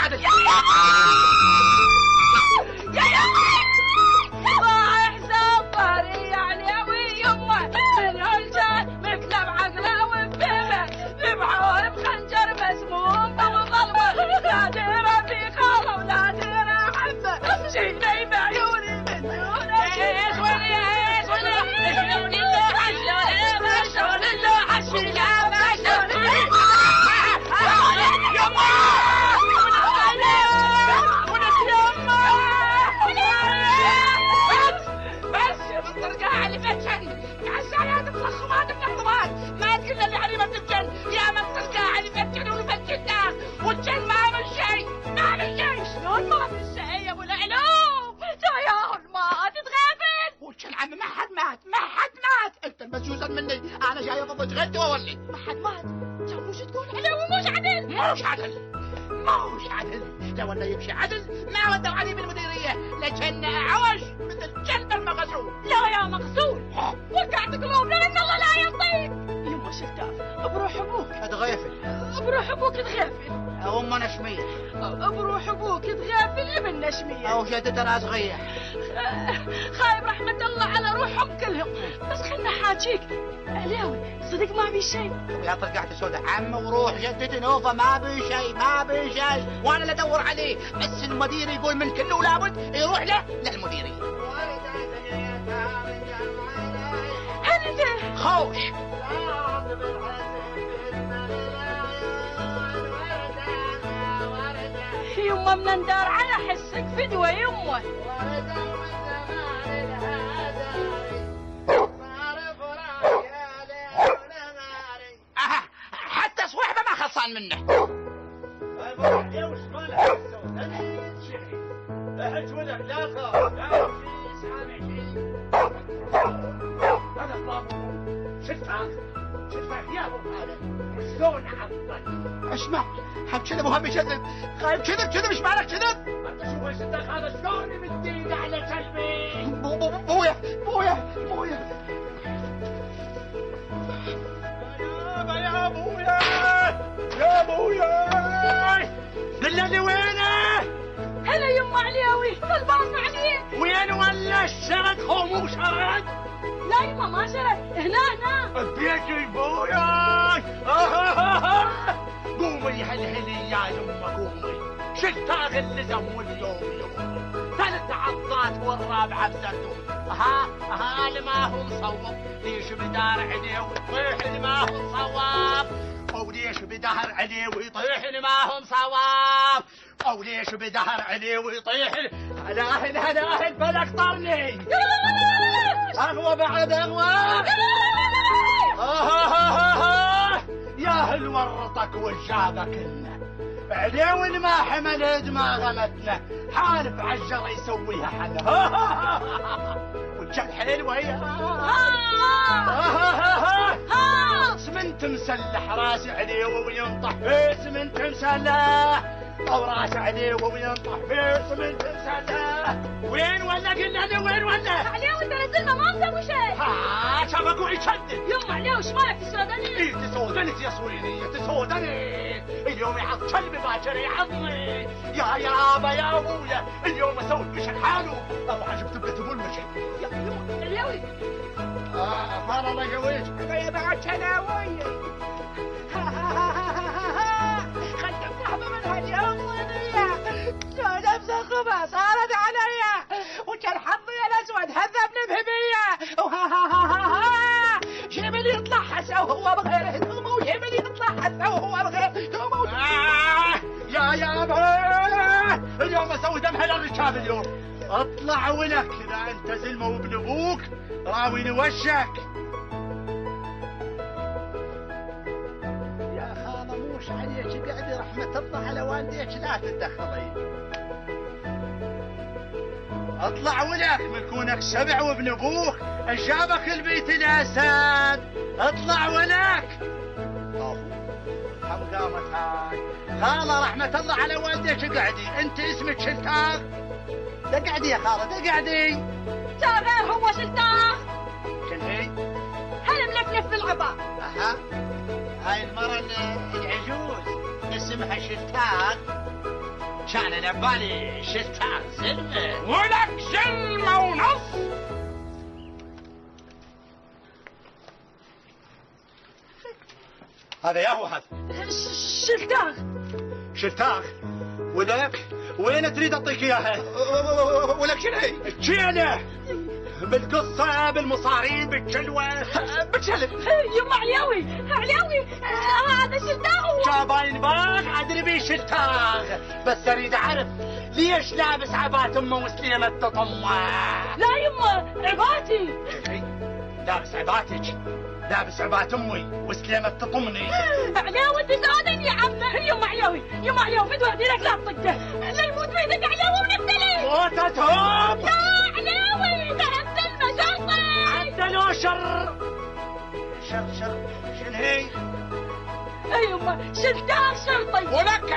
عدل. يا حساب ظهري يعني أوي يمه الهلجان مثل بعقله وبفمه ذبحوه بخنجر مسموم وظلمه لا ديره في خاله ولا ديره حبه شيلي بعيوني من دونه ايش ولا شلون الله شلون الله حشيله شلون مني انا جاي اضبط غدي واولي. ما حد مات كان وش تقول عليه ومش عدل؟ مش عدل لو انه يمشي عدل ما ودوا علي بالمديريه لكن عوج مثل كلب المغزول. لا يا مغزول وقعت قلوبنا ان الله لا يطيب. يما شلتاف بروح ابوك اتغافل. بروح ابوك تغافل. ام نشميه. بروح ابوك تغافل ابن نشميه. او جدة انا صغير. خايب رحمة الله على روحهم كلهم. بس خلنا حاجيك علاوي صدق ما بي شيء. يا طلقعت سودة عم وروح جدتي نوفا ما بي شيء وانا اللي ادور عليه بس المدير يقول من كله لابد يروح له للمديرية. انت خوش يما من ندار على حسك فدوة يمه. حتى صوحبه ما خلصان منه. اسمع حب كذب وهم يكذب. خايب كذب ايش مالك كذب؟ انت شوف ايش صدق هذا شلون يمد ايده على كلبي. بويا يا بويا دلني وينه؟ هلا يما علياوي طلبان عليك. وين ولا الشرد هو مو شرد؟ لا يما ما شرد هنا بيجي بويا. قومي هلهلي يا يما قومي شلتاغ اللزم واليوم يوم 3 عضات والرابعه بزردون. ها اللي ما هو مصوب ليش بدار عليه ويطيح اللي ما هو مصوب. او ليش بدهر عليه ويطيح اللي ما هو مصوب. او ليش بدهر عليه ويطيح هلا اهل بلك طرني. اغوى بعد اغوى. يا هل ورطك وجابك لنا عليه ما حمل دماغمتنا حالف عالجر يسويها حنا. وجه حلوه يا سمنت مسلح راسي عليه وينطح في سمنت مسلح او راسي عليه وينطح في سمنت مسلح. وين ولا قلنا له وين ولا عليه وانت نزلنا ما نسوي شيء. شافك ويشدد. يما عليه وش مالك تسودني؟ ايه تسودني يا صويني تسودني. اليوم يعض كلبي باكر يعضني. يا ابا يا ابويا اليوم اسوي مشن حاله. ابو عجب تبقى تقول مشن. يا يما عليوي فار الله يقويك. يا بعد كلاوي خلت صاحبه من هاليومية سودة مسخبة صارت عليا وكان حظي الاسود هذبني بهبية. شمل يطلع حسا وهو بغير هدومه وشمل يطلع حسا وهو بغير هدومه. يا ابا اليوم اسوي دمها للركاب اليوم. اطلع ولك اذا انت زلمه وابن ابوك راويني وشك. يا خاله موش عليك قعدي رحمه الله على والديك لا تتدخلي. اطلع ولك من كونك سبع وابن ابوك جابك البيت الاسد. اطلع ولك. قامت هاي خاله رحمه الله على والديك قعدي. انت اسمك شلتاغ. تقعدي يا خاله تقعدي. غير هو شلتاغ. شن هي؟ هل ملفلف بالعباء. هاي المرة العجوز اسمها شلتاغ. كان انا ببالي شلتان سلمة. ولك سلمة ونص. هذا يا هو هذا شلتاغ. شلتاغ. ولك وين تريد اعطيك اياها؟ ولك شنو هي؟ تشيله بالقصة بالمصارين بالجلوة بالكلب. يما علياوي علياوي هذا شلتاغ. جابين باغ ادري بيه شلتاغ، بس اريد اعرف ليش لابس عبات امه وسليمة تطمه؟ لا يما عباتي. لابس عباتك؟ لابس عبات امي وسليمة تطمني؟ علياوي تساعدني يا عم. يما علياوي يما علياوي بدو اهدي لك لا تطقه لا الموت بيدك علياوي ونبتلي. موتتهم يا علياوي تعدلنا شرطي. عدلوا شر شنو هي؟ يما شلتاغ شرطي. ولك